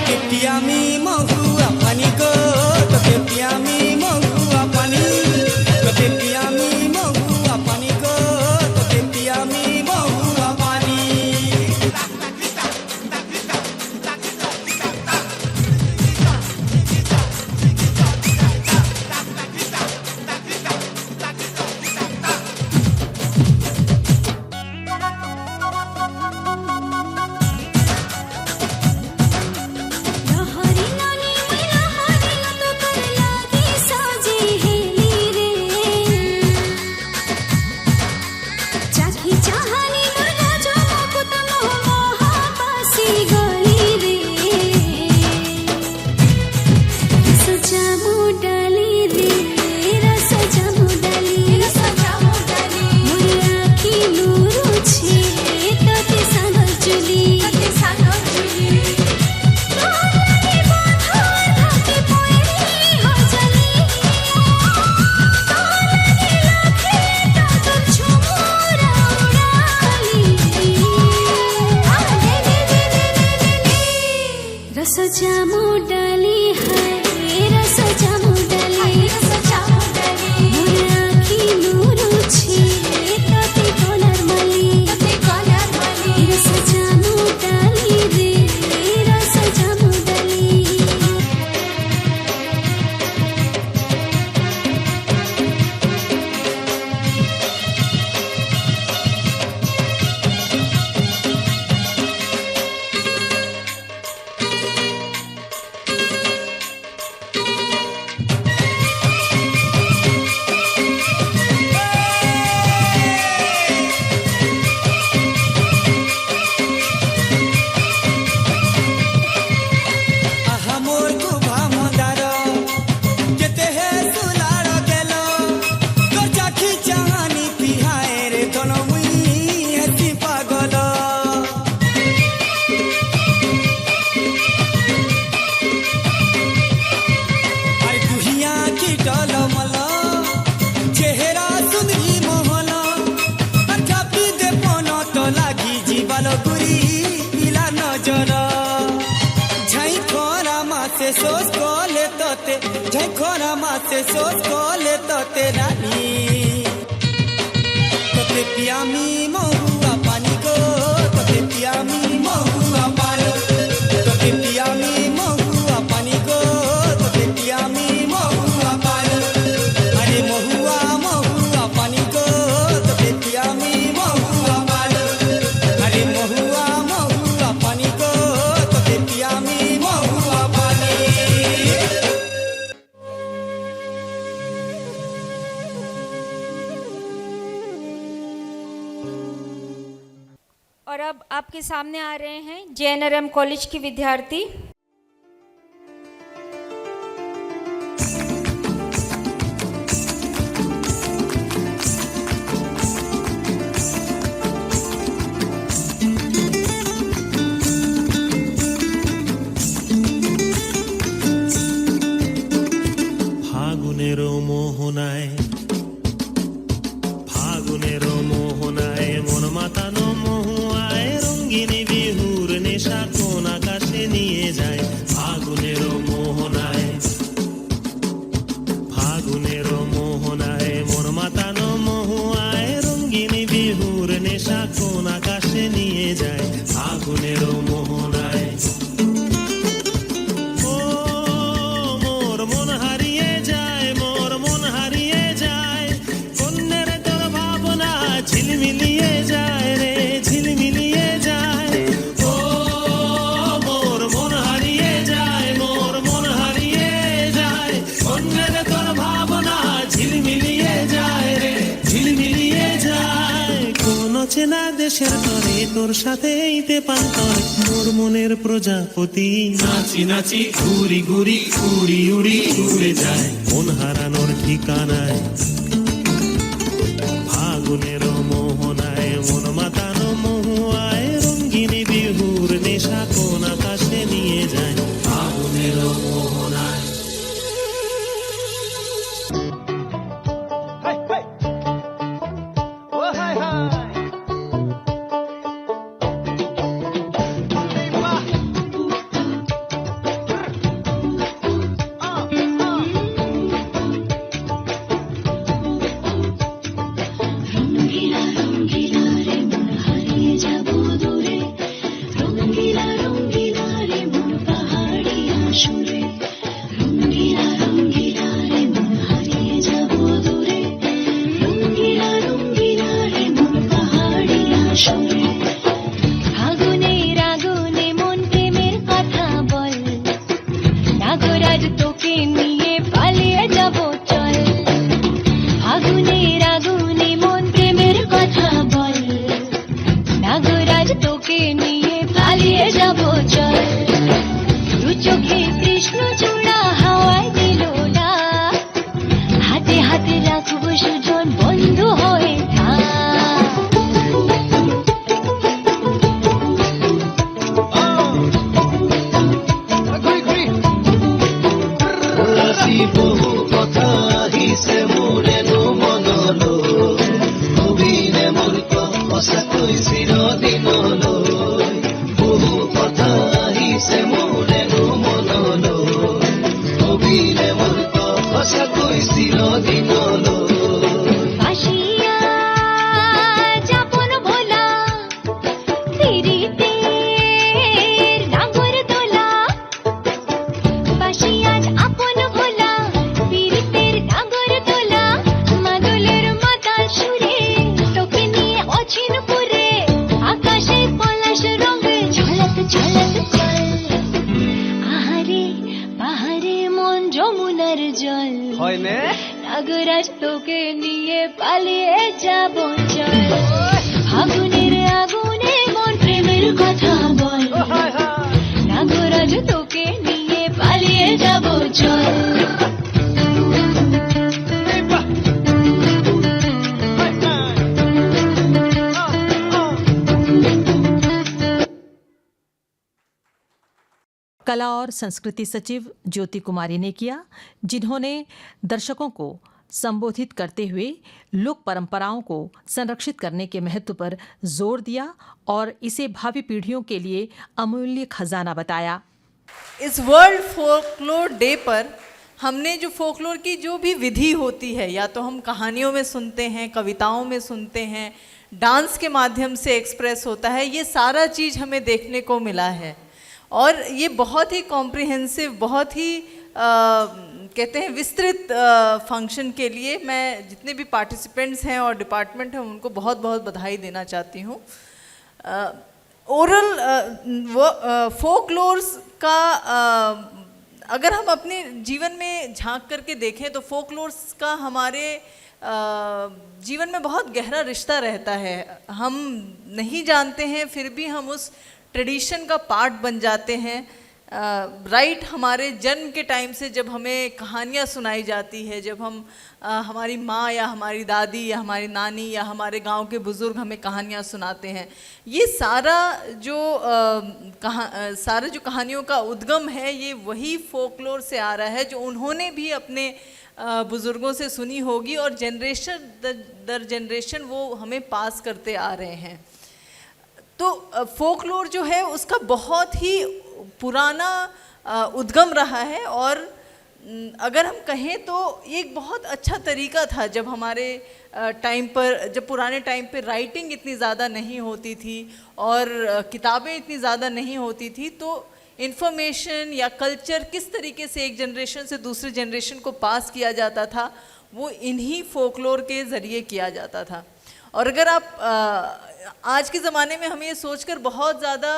S8: তোকে পিয়ামি মহুয়া পানি গো তোকে পিয়ামি মহুয়া পানি তোকে পিয়ামি মহুয়া পানি গো তোকে পিয়ামি মহুয়া পানি
S16: लहरी लानी में लहरी तो कर लागी साजी हेली रे चाखी चाहनी मुर्गा जो मुकुता मोहा पासी गली रे रस जामु डाली रे रस जामु डाली मोर आखी लूरू छे तोते सागर जुली रस जामु डाली है रस जामु डाली मोर आखी लूरू छे तोते कलर मली रस जामु डाली रे रस जामु डाली
S8: আহা মোর কুভা মন্দার কেতে হে সুলার গেল তোর চাখি চাহানি পিহায় রে তন মুই হেতি পাগল আরে তুহিয়া কি টলমল চেহারা সুন্দরী মোহন আর চাপি দে পন তো লাগি জীবন গুরি পিলা নজর ঝাই খরা মাসে সোস কলে তোতে ঝাই খরা মাসে সোস কলে তোতে রানী তোতে পিয়ামি মহুয়া পানি গো তোতে পিয়ামি মহুয়া পানি তোতে পিয়ামি মহুয়া পানি গো তোতে পিয়ামি মহুয়া পানি আরে মহুয়া মহুয়া পানি গো তোতে পিয়ামি মহুয়া পানি আরে মহুয়া মহুয়া পানি গো তোতে পিয়ামি মহুয়া পানি
S3: और अब आपके सामने आ रहे हैं JNRM कॉलेज के विद्यार्थी।
S11: ফাগুনের মোহনায় মন মাতানো মহুয়ায় রঙ্গিনী বিহুর নেশা কোন আকাশে নিয়ে যায় ফাগুনের মোহনায় মন মাতানো মহুয়ায় রঙ্গিনী বিহুর নেশা কোন আকাশে নিয়ে যায় ফাগুনের মোহনায় ও মোর মন হারিয়ে যায় কন্যের তোর ভাবনা ঝিলমিলিয়ে যায় রে ঝিলমিলিয়ে যায় ও মোর মন হারিয়ে যায় কন্যের তোর ভাবনা ঝিলমিলিয়ে যায় রে ঝিলমিলিয়ে যায় কোন চেনা দেশের তরে তোর সাথে এইতে পান্তর মোর মনের প্রজাপতি নাচি নাচি ঘুরি ঘুরি উড়ি উড়ি উড়ে যায় মন হারানোর ঠিকানায় ফাগুনের মোহনায় মন মাতানো মহুয়ায় রঙ্গিনী বিহুর নেশা কোন আকাশে নিয়ে যায় ফাগুনের মোহনায়
S16: নাগরাজ তোকে নিয়ে পালিয়ে যাব চল আগুনের আগুনে মন প্রেমের কথা বল নাগরাজ তোকে নিয়ে পালিয়ে যাব চল দু চোখে কৃষ্ণ চূড়া হাওয়ায় দিল না হাতে হাতে রাখবো সুজন বন্ধু হয়ে থাক
S11: বহু কথা হিসে মোরে নো মনলো অভিনে মোর সঁচাকৈ চিৰদিনলৈ বহু কথা হিসে মোরে নো মনলো অভিনে মোর সঁচাকৈ চিৰদিনলৈ
S16: বাসিয়া যাপন ভোলা পিরিতে নাগর দোলা বাসিয়া আপন ভোলা পিরিতের নাগর দোলা মাদলের মাতাল সুরে তোকে নিয়ে অচিন পুরে আকাশে পলাশ রঙে ঝলক ঝলক চল আহারে পাহাড়ে মন যমুনার জল
S8: হয় নে
S16: নাগরাজ তোকে নিয়ে পালিয়ে যাব চল আগুনের আগুনে মন প্রেমের কথা বল নাগরাজ তোকে নিয়ে পালিয়ে যাব চল
S1: कला और संस्कृति सचिव ज्योति कुमारी ने किया, जिन्होंने दर्शकों को संबोधित करते हुए लोक परंपराओं को संरक्षित करने के महत्व पर जोर दिया और इसे भावी पीढ़ियों के लिए अमूल्य खजाना बताया।
S17: इस वर्ल्ड फोकलोर डे पर हमने जो फोकलोर की जो भी विधि होती है, या तो हम कहानियों में सुनते हैं, कविताओं में सुनते हैं, डांस के माध्यम से एक्सप्रेस होता है, ये सारा चीज़ हमें देखने को मिला है। और ये बहुत ही कॉम्प्रिहेंसिव, बहुत ही कहते हैं विस्तृत फंक्शन के लिए मैं जितने भी पार्टिसिपेंट्स हैं और डिपार्टमेंट हैं उनको बहुत बहुत बधाई देना चाहती हूँ। ओरल फोकलोर्स का अगर हम अपने जीवन में झांक करके देखें तो फोकलोर्स का हमारे जीवन में बहुत गहरा रिश्ता रहता है। हम नहीं जानते हैं फिर भी हम उस ट्रेडिशन का पार्ट बन जाते हैं। राइट हमारे जन्म के टाइम से जब हमें कहानियाँ सुनाई जाती है, जब हम हमारी माँ या हमारी दादी या हमारी नानी या हमारे गांव के बुज़ुर्ग हमें कहानियाँ सुनाते हैं, ये सारा जो कहानियों का उद्गम है ये वही फोकलोर से आ रहा है जो उन्होंने भी अपने बुज़ुर्गों से सुनी होगी और जनरेशन दर जनरेशन वो हमें पास करते आ रहे हैं। तो फोकलोर जो है उसका बहुत ही पुराना उद्गम रहा है और अगर हम कहें तो ये एक बहुत अच्छा तरीका था जब हमारे टाइम पर, जब पुराने टाइम पर राइटिंग इतनी ज़्यादा नहीं होती थी और किताबें इतनी ज़्यादा नहीं होती थी, तो इन्फॉर्मेशन या कल्चर किस तरीके से एक जनरेशन से दूसरे जनरेशन को पास किया जाता था वो इन्हीं फोकलोर के ज़रिए किया जाता था। और अगर आप आज के ज़माने में हमें ये सोचकर बहुत ज़्यादा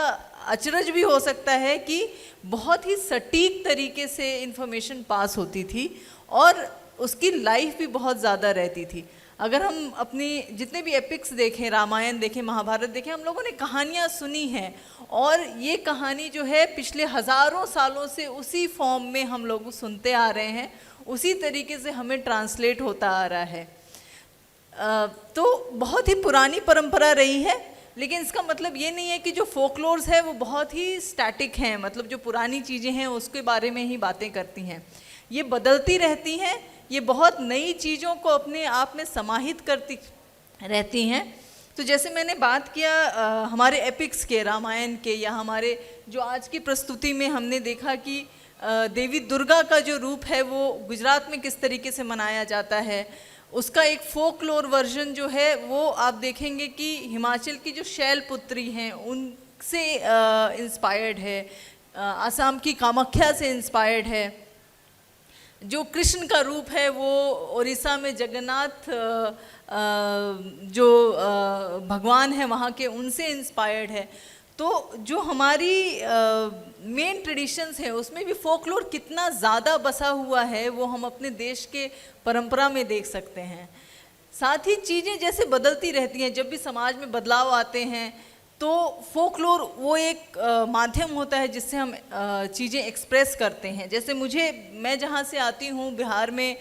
S17: अचरज भी हो सकता है कि बहुत ही सटीक तरीके से इन्फॉर्मेशन पास होती थी और उसकी लाइफ भी बहुत ज़्यादा रहती थी। अगर हम अपनी जितने भी एपिक्स देखें, रामायण देखें, महाभारत देखें, हम लोगों ने कहानियाँ सुनी हैं और ये कहानी जो है पिछले हज़ारों सालों से उसी फॉर्म में हम लोग सुनते आ रहे हैं, उसी तरीके से हमें ट्रांसलेट होता आ रहा है। तो बहुत ही पुरानी परंपरा रही है, लेकिन इसका मतलब ये नहीं है कि जो फोकलोर्स है वो बहुत ही स्टैटिक हैं, मतलब जो पुरानी चीज़ें हैं उसके बारे में ही बातें करती हैं। ये बदलती रहती हैं, ये बहुत नई चीज़ों को अपने आप में समाहित करती रहती हैं। तो जैसे मैंने बात किया हमारे एपिक्स के, रामायण के, या हमारे जो आज की प्रस्तुति में हमने देखा कि देवी दुर्गा का जो रूप है वो गुजरात में किस तरीके से मनाया जाता है, उसका एक फोकलोर वर्जन जो है वो आप देखेंगे कि हिमाचल की जो शैलपुत्री हैं उनसे इंस्पायर्ड है, आसाम की कामाख्या से इंस्पायर्ड है। जो कृष्ण का रूप है वो उड़ीसा में जगन्नाथ जो भगवान है वहाँ के, उनसे इंस्पायर्ड है। तो जो हमारी मेन ट्रेडिशंस हैं उसमें भी फोकलोर कितना ज़्यादा बसा हुआ है वो हम अपने देश के परंपरा में देख सकते हैं। साथ ही चीज़ें जैसे बदलती रहती हैं, जब भी समाज में बदलाव आते हैं तो फोकलोर वो एक माध्यम होता है जिससे हम चीज़ें एक्सप्रेस करते हैं। जैसे मैं जहाँ से आती हूँ बिहार में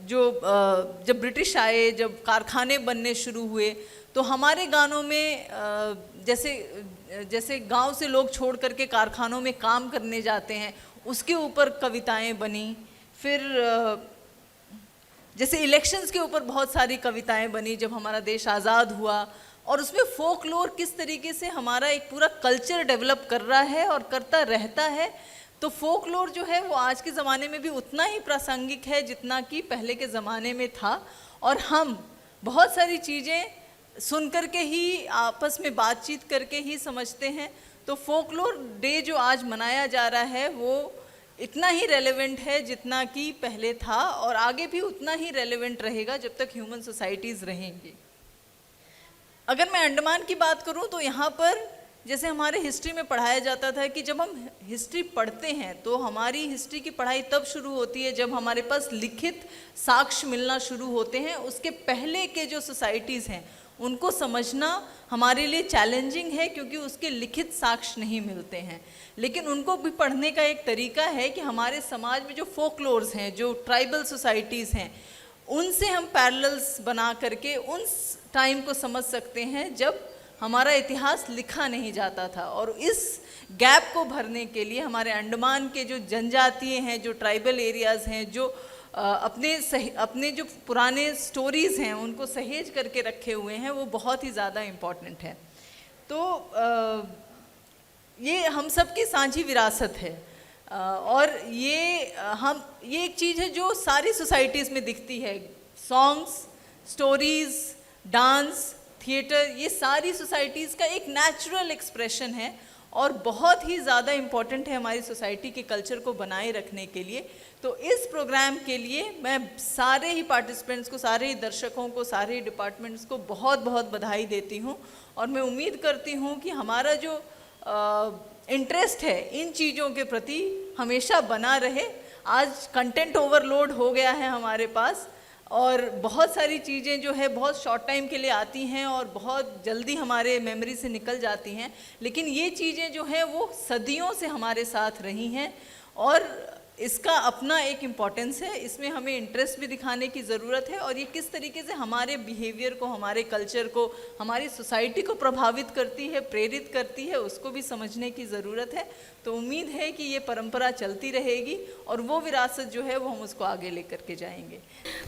S17: जब ब्रिटिश आए, जब कारखाने बनने शुरू हुए तो हमारे गानों में जैसे गांव से लोग छोड़ करके कारखानों में काम करने जाते हैं, उसके ऊपर कविताएं बनी। फिर जैसे इलेक्शंस के ऊपर बहुत सारी कविताएं बनी जब हमारा देश आज़ाद हुआ, और उसमें फोकलोर किस तरीके से हमारा एक पूरा कल्चर डेवलप कर रहा है और करता रहता है। तो फोकलोर जो है वो आज के ज़माने में भी उतना ही प्रासंगिक है जितना कि पहले के ज़माने में था। और हम बहुत सारी चीज़ें सुन करके ही, आपस में बातचीत करके ही समझते हैं। तो फोकलोर डे जो आज मनाया जा रहा है वो इतना ही रेलेवेंट है जितना कि पहले था, और आगे भी उतना ही रेलेवेंट रहेगा जब तक ह्यूमन सोसाइटीज़ रहेंगी। अगर मैं अंडमान की बात करूं तो यहाँ पर जैसे हमारे हिस्ट्री में पढ़ाया जाता था कि जब हम हिस्ट्री पढ़ते हैं तो हमारी हिस्ट्री की पढ़ाई तब शुरू होती है जब हमारे पास लिखित साक्ष्य मिलना शुरू होते हैं। उसके पहले के जो सोसाइटीज़ हैं उनको समझना हमारे लिए चैलेंजिंग है क्योंकि उसके लिखित साक्ष्य नहीं मिलते हैं। लेकिन उनको भी पढ़ने का एक तरीका है कि हमारे समाज में जो फोकलोर्स हैं, जो ट्राइबल सोसाइटीज़ हैं, उनसे हम पैरेलल्स बना करके उन टाइम को समझ सकते हैं जब हमारा इतिहास लिखा नहीं जाता था। और इस गैप को भरने के लिए हमारे अंडमान के जो जनजातीय हैं, जो ट्राइबल एरियाज़ हैं, जो अपने जो पुराने स्टोरीज़ हैं उनको सहेज करके रखे हुए हैं, वो बहुत ही ज़्यादा इम्पॉर्टेंट है। तो ये हम सब की साझी विरासत है, और ये एक चीज़ है जो सारी सोसाइटीज़ में दिखती है। सॉन्ग्स, स्टोरीज़, डांस, थिएटर, ये सारी सोसाइटीज़ का एक नेचुरल एक्सप्रेशन है और बहुत ही ज़्यादा इम्पॉर्टेंट है हमारी सोसाइटी के कल्चर को बनाए रखने के लिए। तो इस प्रोग्राम के लिए मैं सारे ही पार्टिसिपेंट्स को, सारे ही दर्शकों को, सारे ही डिपार्टमेंट्स को बहुत बहुत बधाई देती हूँ। और मैं उम्मीद करती हूँ कि हमारा जो इंटरेस्ट है इन चीज़ों के प्रति हमेशा बना रहे। आज कंटेंट ओवरलोड हो गया है हमारे पास, और बहुत सारी चीज़ें जो है बहुत शॉर्ट टाइम के लिए आती हैं और बहुत जल्दी हमारे मेमोरी से निकल जाती हैं। लेकिन ये चीज़ें जो हैं वो सदियों से हमारे साथ रही हैं और इसका अपना एक इम्पॉर्टेंस है। इसमें हमें इंटरेस्ट भी दिखाने की ज़रूरत है, और ये किस तरीके से हमारे बिहेवियर को, हमारे कल्चर को, हमारी सोसाइटी को प्रभावित करती है, प्रेरित करती है, उसको भी समझने की ज़रूरत है। तो उम्मीद है कि ये परंपरा चलती रहेगी और वो विरासत जो है वो हम उसको आगे लेकर के जाएंगे।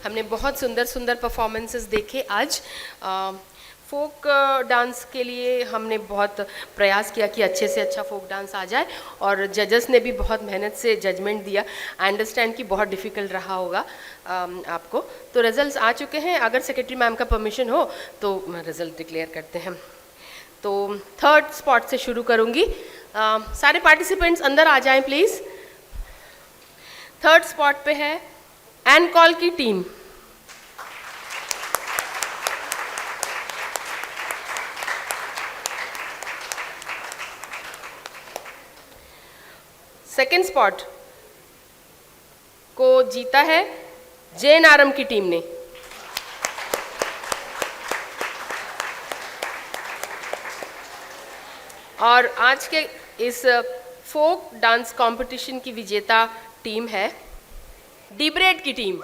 S18: हमने बहुत सुंदर सुंदर परफॉर्मेंसेस देखे आज। फोक डांस के लिए हमने बहुत प्रयास किया कि अच्छे से अच्छा फोक डांस आ जाए, और जजेस ने भी बहुत मेहनत से जजमेंट दिया। आई अंडरस्टैंड कि बहुत डिफ़िकल्ट रहा होगा आपको। तो रिजल्ट्स आ चुके हैं। अगर सेक्रेटरी मैम का परमिशन हो तो रिज़ल्ट डिक्लेयर करते हैं। तो थर्ड स्पॉट से शुरू करूँगी। सारे पार्टिसिपेंट्स अंदर आ जाएं प्लीज़। थर्ड स्पॉट पे है एनकॉल की टीम। सेकेंड स्पॉट को जीता है जैन आरम की टीम ने। और आज के इस फोक डांस कंपटीशन की विजेता टीम है डिब्रेड की टीम।